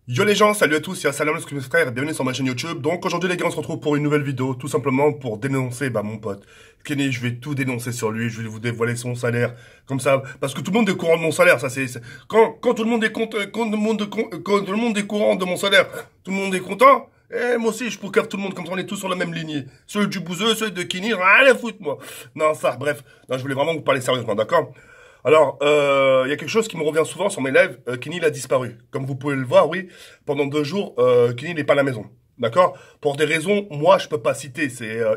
Yo les gens, salut à tous, c'est Salam mes frères, bienvenue sur ma chaîne YouTube. Donc aujourd'hui les gars, on se retrouve pour une nouvelle vidéo, tout simplement pour dénoncer mon pote Kenny. Je vais tout dénoncer sur lui, je vais vous dévoiler son salaire, comme ça, parce que tout le monde est au courant de mon salaire, ça quand tout le monde est quand tout le monde est courant de mon salaire, tout le monde est content. Eh, moi aussi, je pourcave tout le monde, comme ça on est tous sur la même lignée. Celui du bouseux, celui de Kenny, rien à foutre, moi. Non, ça, bref. Non, je voulais vraiment vous parler sérieusement, d'accord? Alors, il y a quelque chose qui me revient souvent sur mes lives. Kenny, il a disparu. Comme vous pouvez le voir, oui, pendant 2 jours, Kenny n'est pas à la maison. D'accord? Pour des raisons, moi, je peux pas citer.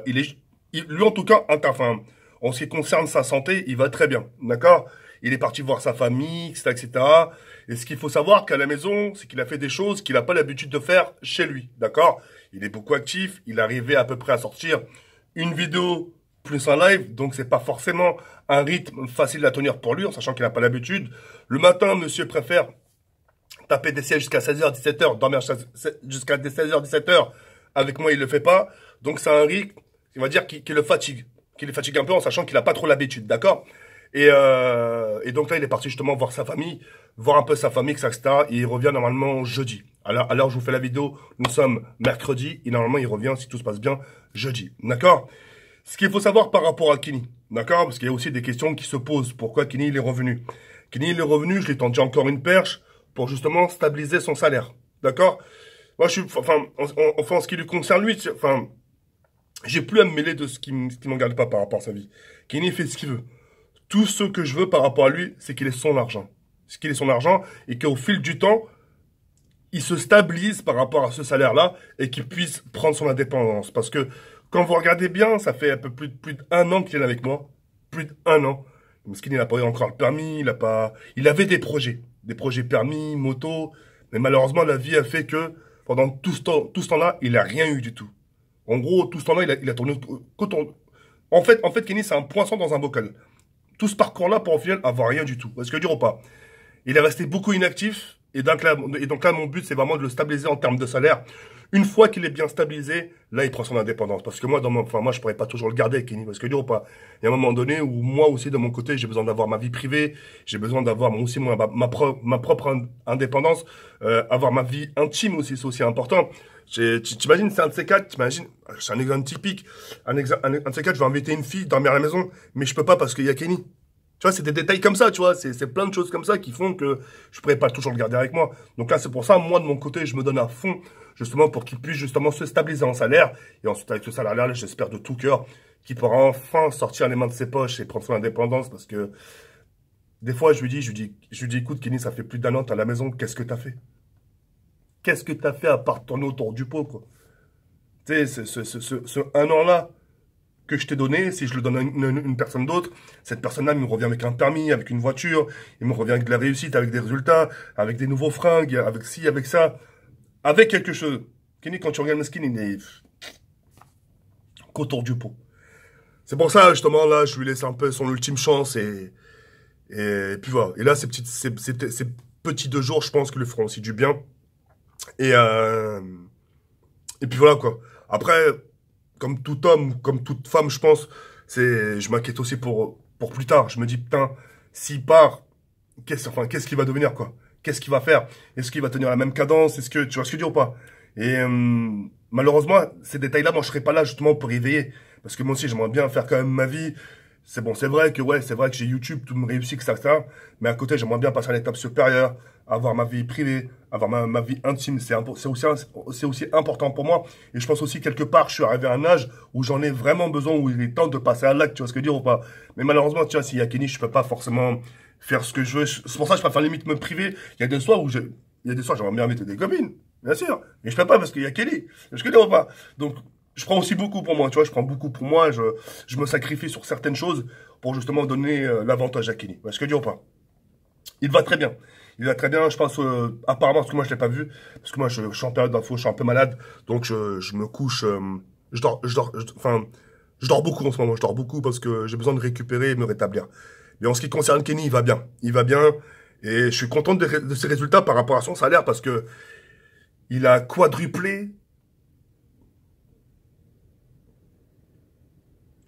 Lui, en tout cas, enfin, en ce qui concerne sa santé, il va très bien. D'accord? Il est parti voir sa famille, etc., etc. Et ce qu'il faut savoir qu'à la maison, c'est qu'il a fait des choses qu'il n'a pas l'habitude de faire chez lui. D'accord? Il est beaucoup actif. Il arrivait à peu près à sortir une vidéo plus un live, donc c'est pas forcément un rythme facile à tenir pour lui, en sachant qu'il n'a pas l'habitude. Le matin, monsieur préfère taper des sièges jusqu'à 16h, 17h, dormir jusqu'à 16h, 17h. Avec moi, il le fait pas. Donc c'est un rythme, on va dire, qui le fatigue. Qui le fatigue un peu en sachant qu'il n'a pas trop l'habitude, d'accord? Et donc là, il est parti justement voir sa famille, voir un peu sa famille, etc. Et il revient normalement jeudi. Alors, je vous fais la vidéo, nous sommes mercredi, et normalement, il revient, si tout se passe bien, jeudi. D'accord? Ce qu'il faut savoir par rapport à Kenny, d'accord? Parce qu'il y a aussi des questions qui se posent. Pourquoi Kenny il est revenu? Kenny il est revenu, je lui ai tendu encore une perche pour justement stabiliser son salaire, d'accord? Moi, enfin, en ce qui lui concerne lui, enfin, j'ai plus à me mêler de ce qui m'engage pas par rapport à sa vie. Kenny fait ce qu'il veut. Tout ce que je veux par rapport à lui, c'est qu'il ait son argent. C'est qu'il ait son argent et qu'au fil du temps, il se stabilise par rapport à ce salaire-là et qu'il puisse prendre son indépendance. Parce que quand vous regardez bien, ça fait un peu plus d'un an qu'il est avec moi. Plus d'un an. Mouskine, il n'a pas eu encore le permis, il avait des projets permis, moto, mais malheureusement, la vie a fait que pendant tout ce temps-là, il n'a rien eu du tout. En gros, tout ce temps-là, il a tourné, en fait, Kenny, c'est un poisson dans un bocal. Tout ce parcours-là pour au final avoir rien du tout. Est-ce que dire ou pas? Il est resté beaucoup inactif. Et donc là, mon but, c'est vraiment de le stabiliser en termes de salaire. Une fois qu'il est bien stabilisé, là, il prend son indépendance. Parce que moi, moi, je pourrais pas toujours le garder, Kenny. Parce que dire ou pas? Il y a un moment donné où moi aussi, de mon côté, j'ai besoin d'avoir ma vie privée. J'ai besoin d'avoir moi aussi ma propre indépendance. Avoir ma vie intime aussi, c'est aussi important. T'imagines, c'est un de ces quatre, t'imagines, c'est un exemple typique. Un de ces quatre, je vais inviter une fille dormir à la maison, mais je peux pas parce qu'il y a Kenny. Tu vois, c'est des détails comme ça, tu vois, c'est plein de choses comme ça qui font que je pourrais pas toujours le garder avec moi. Donc là, c'est pour ça, moi, de mon côté, je me donne à fond, justement, pour qu'il puisse justement se stabiliser en salaire. Et ensuite, avec ce salaire-là, j'espère de tout cœur qu'il pourra enfin sortir les mains de ses poches et prendre son indépendance. Parce que des fois, je lui dis, écoute, Kenny, ça fait plus d'un an, t'es à la maison, qu'est-ce que t'as fait? Qu'est-ce que t'as fait à part tourner autour du pot, quoi? Tu sais, ce un an-là, que je t'ai donné, si je le donne à une personne d'autre, cette personne-là me revient avec un permis, avec une voiture, il me revient avec de la réussite, avec des résultats, avec des nouveaux fringues, avec ci, avec ça, avec quelque chose. Kenny, quand tu regardes Meskin, il est qu'autour du pot. C'est pour ça, justement, là, je lui laisse un peu son ultime chance et puis voilà. Et là, ces petits 2 jours, je pense qu'ils lui feront aussi du bien. Et, euh, et puis voilà, quoi. Après, comme tout homme, comme toute femme, je pense, je m'inquiète aussi pour plus tard. Je me dis, putain, s'il part, qu'est-ce qu'il va devenir, quoi? Qu'est-ce qu'il va faire? Est-ce qu'il va tenir la même cadence? Tu vois ce que je veux dire ou pas? Et malheureusement, ces détails-là, moi, je serais pas là justement pour y veiller. Parce que moi aussi, j'aimerais bien faire quand même ma vie. C'est bon, c'est vrai que j'ai YouTube, tout me réussit, etc. Mais à côté, j'aimerais bien passer à l'étape supérieure, avoir ma vie privée, avoir ma vie intime. C'est aussi important pour moi. Et je pense aussi, quelque part, je suis arrivé à un âge où j'en ai vraiment besoin, où il est temps de passer à l'acte, tu vois ce que je veux dire ou pas? Mais malheureusement, tu vois, s'il y a Kenny, je peux pas forcément faire ce que je veux. C'est pour ça que je préfère limite me priver. Il y a des soirs, j'aimerais bien inviter des copines, bien sûr. Mais je peux pas parce qu'il y a Kenny. Je ne pas. Donc, je prends aussi beaucoup pour moi, tu vois, je prends beaucoup pour moi, je me sacrifie sur certaines choses pour justement donner l'avantage à Kenny. Est-ce que dire ou pas? Il va très bien. Il va très bien, je pense, apparemment, parce que moi je l'ai pas vu, parce que moi je suis en période d'info, je suis un peu malade, donc je me couche, je dors beaucoup en ce moment, je dors beaucoup parce que j'ai besoin de récupérer et me rétablir. Mais en ce qui concerne Kenny, il va bien. Il va bien, et je suis content de ses résultats par rapport à son salaire, parce que il a quadruplé.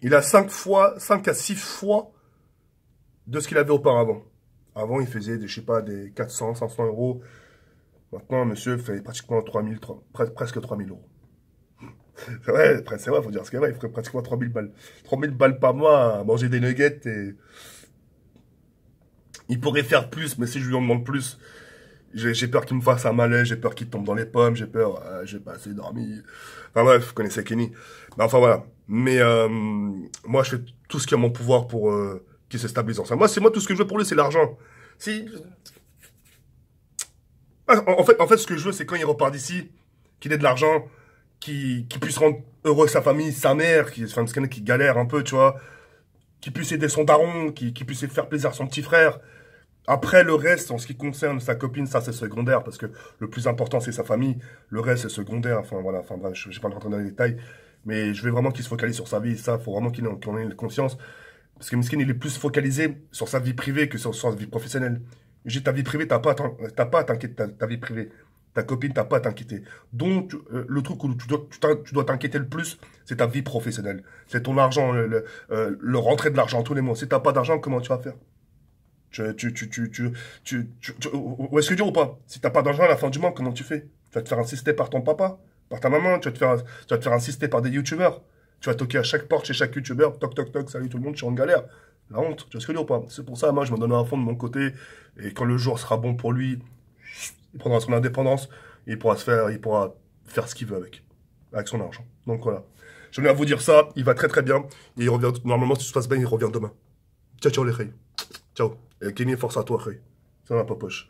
Il a 5 à 6 fois de ce qu'il avait auparavant. Avant, il faisait, je sais pas, des 400, 500 euros. Maintenant, monsieur fait pratiquement 3000, presque 3000 euros. Ouais, c'est vrai, faut dire ce qu'il y a, il ferait pratiquement 3000 balles. 3000 balles par mois à manger des nuggets et il pourrait faire plus, mais si je lui en demande plus, j'ai peur qu'il me fasse un malaise, j'ai peur qu'il tombe dans les pommes, j'ai peur, j'ai pas assez dormi. Enfin bref, vous connaissez Kenny. Mais enfin voilà. Mais moi, je fais tout ce qui est en mon pouvoir pour qu'il se stabilise ensemble. Moi, tout ce que je veux pour lui, c'est l'argent. Si, en fait, ce que je veux, c'est quand il repart d'ici, qu'il ait de l'argent, qu'il puisse rendre heureux sa famille, sa mère, enfin, parce qu'il y en a qui galère un peu, tu vois, qu'il puisse aider son daron, qu'il puisse faire plaisir à son petit frère. Après, le reste, en ce qui concerne sa copine, ça c'est secondaire, parce que le plus important c'est sa famille, le reste c'est secondaire, enfin voilà, enfin bref, je vais pas rentrer dans les détails, mais je veux vraiment qu'il se focalise sur sa vie, ça, faut vraiment qu'il en ait conscience, parce que Miskin, il est plus focalisé sur sa vie privée que sur sa vie professionnelle. J'ai ta vie privée, t'as pas à t'inquiéter, ta vie privée, ta copine, t'as pas à t'inquiéter. Donc, le truc où tu dois t'inquiéter le plus, c'est ta vie professionnelle, c'est ton argent, le rentrer de l'argent tous les mois. Si t'as pas d'argent, comment tu vas faire? Où est-ce que dire ou pas? Si t'as pas d'argent à la fin du mois, comment tu fais? Tu vas te faire insister par ton papa, par ta maman, tu vas te faire insister par des youtubeurs. Tu vas toquer à chaque porte chez chaque youtubeur, toc toc toc, salut tout le monde, je suis en galère. La honte, tu vois ce que je veux dire ou pas? C'est pour ça, moi, je me donne à fond de mon côté, et quand le jour sera bon pour lui, il prendra son indépendance, et il pourra faire ce qu'il veut avec son argent. Donc voilà. Je voulais à vous dire ça, il va très très bien, et il revient, normalement, si tout se passe bien, il revient demain. Ciao ciao les filles. Ciao. Et Kenny, force à toi, frère. Ça va pas poche.